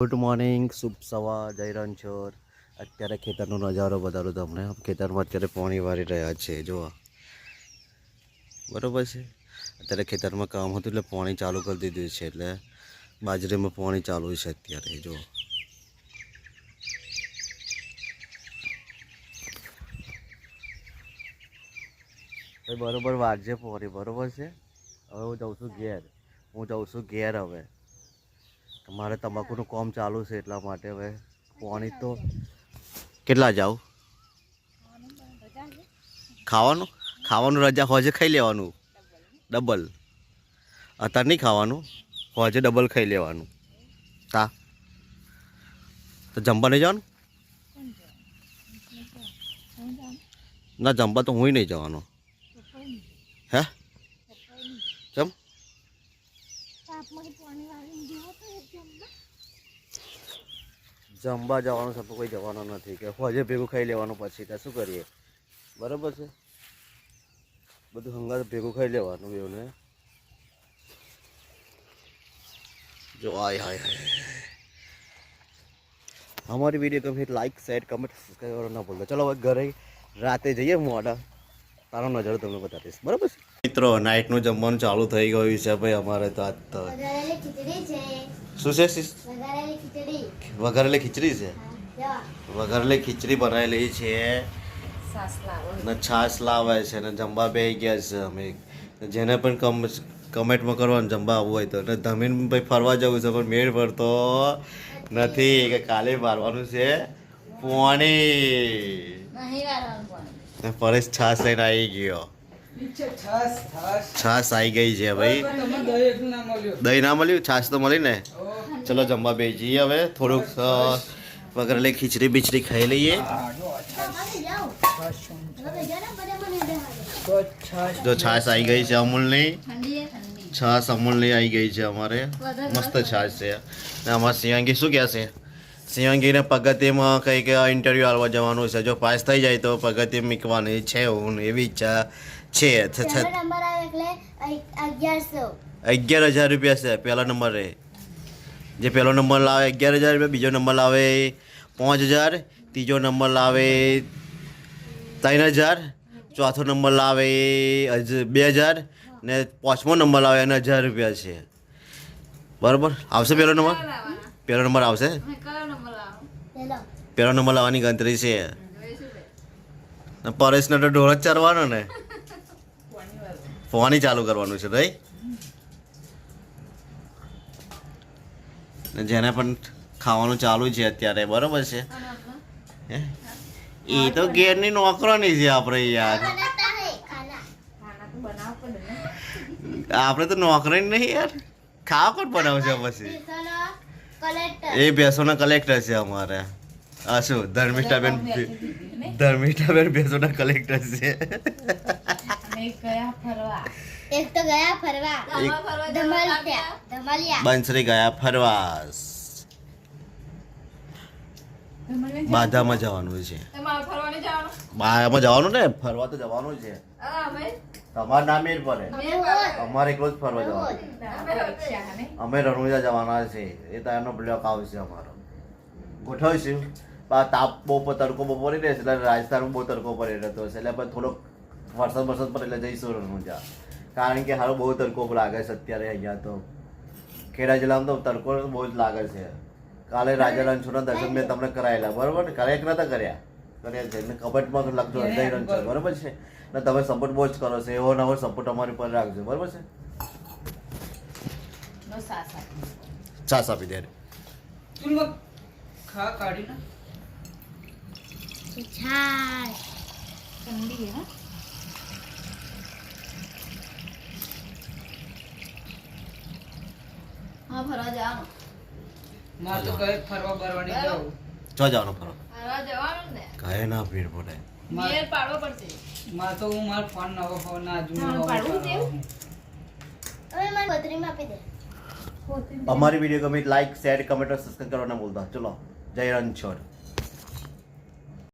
Good morning, શુભ સવાર, જય રણછોડ. અત્યારે ખેતરનો નજારો બતાડું તમને. ખેતરમાં અત્યારે પાણી વારી રહ્યા છે, જો બરાબર છે. અત્યારે ખેતરમાં કામ હતું એટલે પાણી ચાલુ કરી દીધું છે, એટલે બાજરીમાં પાણી ચાલુ છે અત્યારે. જો બરોબર વારજે પાણી, બરોબર છે. હવે હું જાઉં છું ઘેર. હવે મારે તમાકુનું કામ ચાલુ છે, એટલા માટે હવે પાણી તો કેટલા જાઉં ખાવાનું રજા હોજે ખાઈ લેવાનું ડબલ. અત્યારે નહીં ખાવાનું, હોજે ડબલ ખાઈ લેવાનું. તા તો જમવા નહીં જવાનું? ના, જમવા તો હું નહીં જવાનો. હે કેમ? જમવા જવાનું છે તો કોઈ જવાનું નથી કે હોજે ભેગું ખાઈ લેવાનું, પછી ત્યાં શું કરીએ? બરાબર છે, બધું હંગાત ભેગું ખાઈ લેવાનું બેવને. જો અમારી વિડીયો ગમે લાઈક શેર કમેન્ટ સબસ્ક્રાઈબ કરવાનું ના ભૂલતા. ચલો હવે ઘરે રાતે જઈએ, મોડા તારો નજારો તમને બતાવીશ, બરાબર છે મિત્રો. નાઇટનું જમવાનું ચાલુ થઈ ગયું છે ભાઈ અમારે તો. આજ તો શું છે? વઘારેલી ખીચડી છે. વઘારેલી ખીચડી બનાવેલી છે ને છાશ લાવે છે ને જમવા બેસી ગયા છે અમે. જેને પણ કમેન્ટમાં કરવાનું જમવા આવવું હોય તો. ને ધમીન ભાઈ ફરવા જવું છે પણ મેળ પડતો નથી કે કાલે મારવાનું છે પોણી. પરેશ છાશ લઈને આવી ગયો. છાશ આવી ગઈ છે ભાઈ. દહીં ના મળ્યું, છાશ તો મળી ને. ચલો જમવા બે જઈએ હવે. થોડુંક વઘારેલી ખીચડી બીચડી ખાઈ લઈએ. જો છાશ આવી ગઈ છે અમૂલની. છાશ અમૂલની આવી ગઈ છે અમારે. મસ્ત છાશ છે. ને અમારે શિવાંગી શું કહે છે? શિવાંગીને પગતિમાં કંઈક ઇન્ટરવ્યૂ આપવા જવાનું છે. જો પાસ થઈ જાય તો પગતિ મૂકવાની છે, હું એવી ઈચ્છા છે. 11,000 રૂપિયા છે પહેલા નંબરે. જે પહેલો નંબર લાવે 11,000 રૂપિયા, બીજો નંબર લાવે 5,000, ત્રીજો નંબર લાવે 3,000, ચોથો નંબર લાવે 2,000 ને પાંચમો નંબર લાવે એને 1,000 રૂપિયા છે. બરાબર આવશે પહેલો નંબર? પહેલો નંબર આવશે. પહેલો નંબર લાવવાની ગણતરી છે. પરેશને તો ઢોળ જ ચારવાનો ને, ફોની ચાલુ કરવાનું છે ભાઈ. જેને પણ ખાવાનું ચાલુ છે અત્યારે, બરોબર છે. એ તો ઘેરની નોકરાની છે આપણે યાર. આપણે તો નોકરી નહીં યાર. ખાવા કોણ બનાવશે પછી? એ ભેંસોના કલેક્ટર છે અમારે. આ શું ધર્મિષ્ઠાબેન ભેંસોના કલેક્ટર છે. બંસરી ગયા ફરવા. બાધામાં જવાનું છે. બાધામાં જવાનું ને, ફરવા તો જવાનું છે. તમારે ના મેળ પડે, અમારે એકલો જ ફરવા જવાનું. અમે રણુજા જવાના છે. એ તારનો બ્લોક આવશે અમારો. ગોઠવીશું. તાપ બહુ તડકો બહુ પડી રહેશે એટલે રાજસ્થાનમાં બહુ તડકો પડી રહેતો હશે, એટલે થોડોક વરસાદ પડે એટલે જઈશું રણુજા. કારણ કે હારો બહુ તડકો લાગે છે અત્યારે અહીંયા તો. ખેડા જિલ્લામાં તો તડકો બહુ જ લાગે છે. કાલે રાજા રણછોડના દર્શન મેં તમને કરાયેલા, બરોબર ને? કર્યા કે નતા કર્યા? કર્યા છે. ને કમેન્ટમાં લખજો જય રણછોડ, બરોબર છે ને? તમે સપોર્ટ બહુ જ કરો છો, એવો નવો સપોર્ટ અમારી પર રાખજો, બરોબર છે? છાસ આપી દે. ચો જવાનું ફરવા? કાંઈ ના ભીડ પડે. અમારી વિડીયો ગમે લાઈક શેર કમેન્ટ સબસ્ક્રાઈબ કરવાના ભૂલતા. ચલો જય રણછોડ.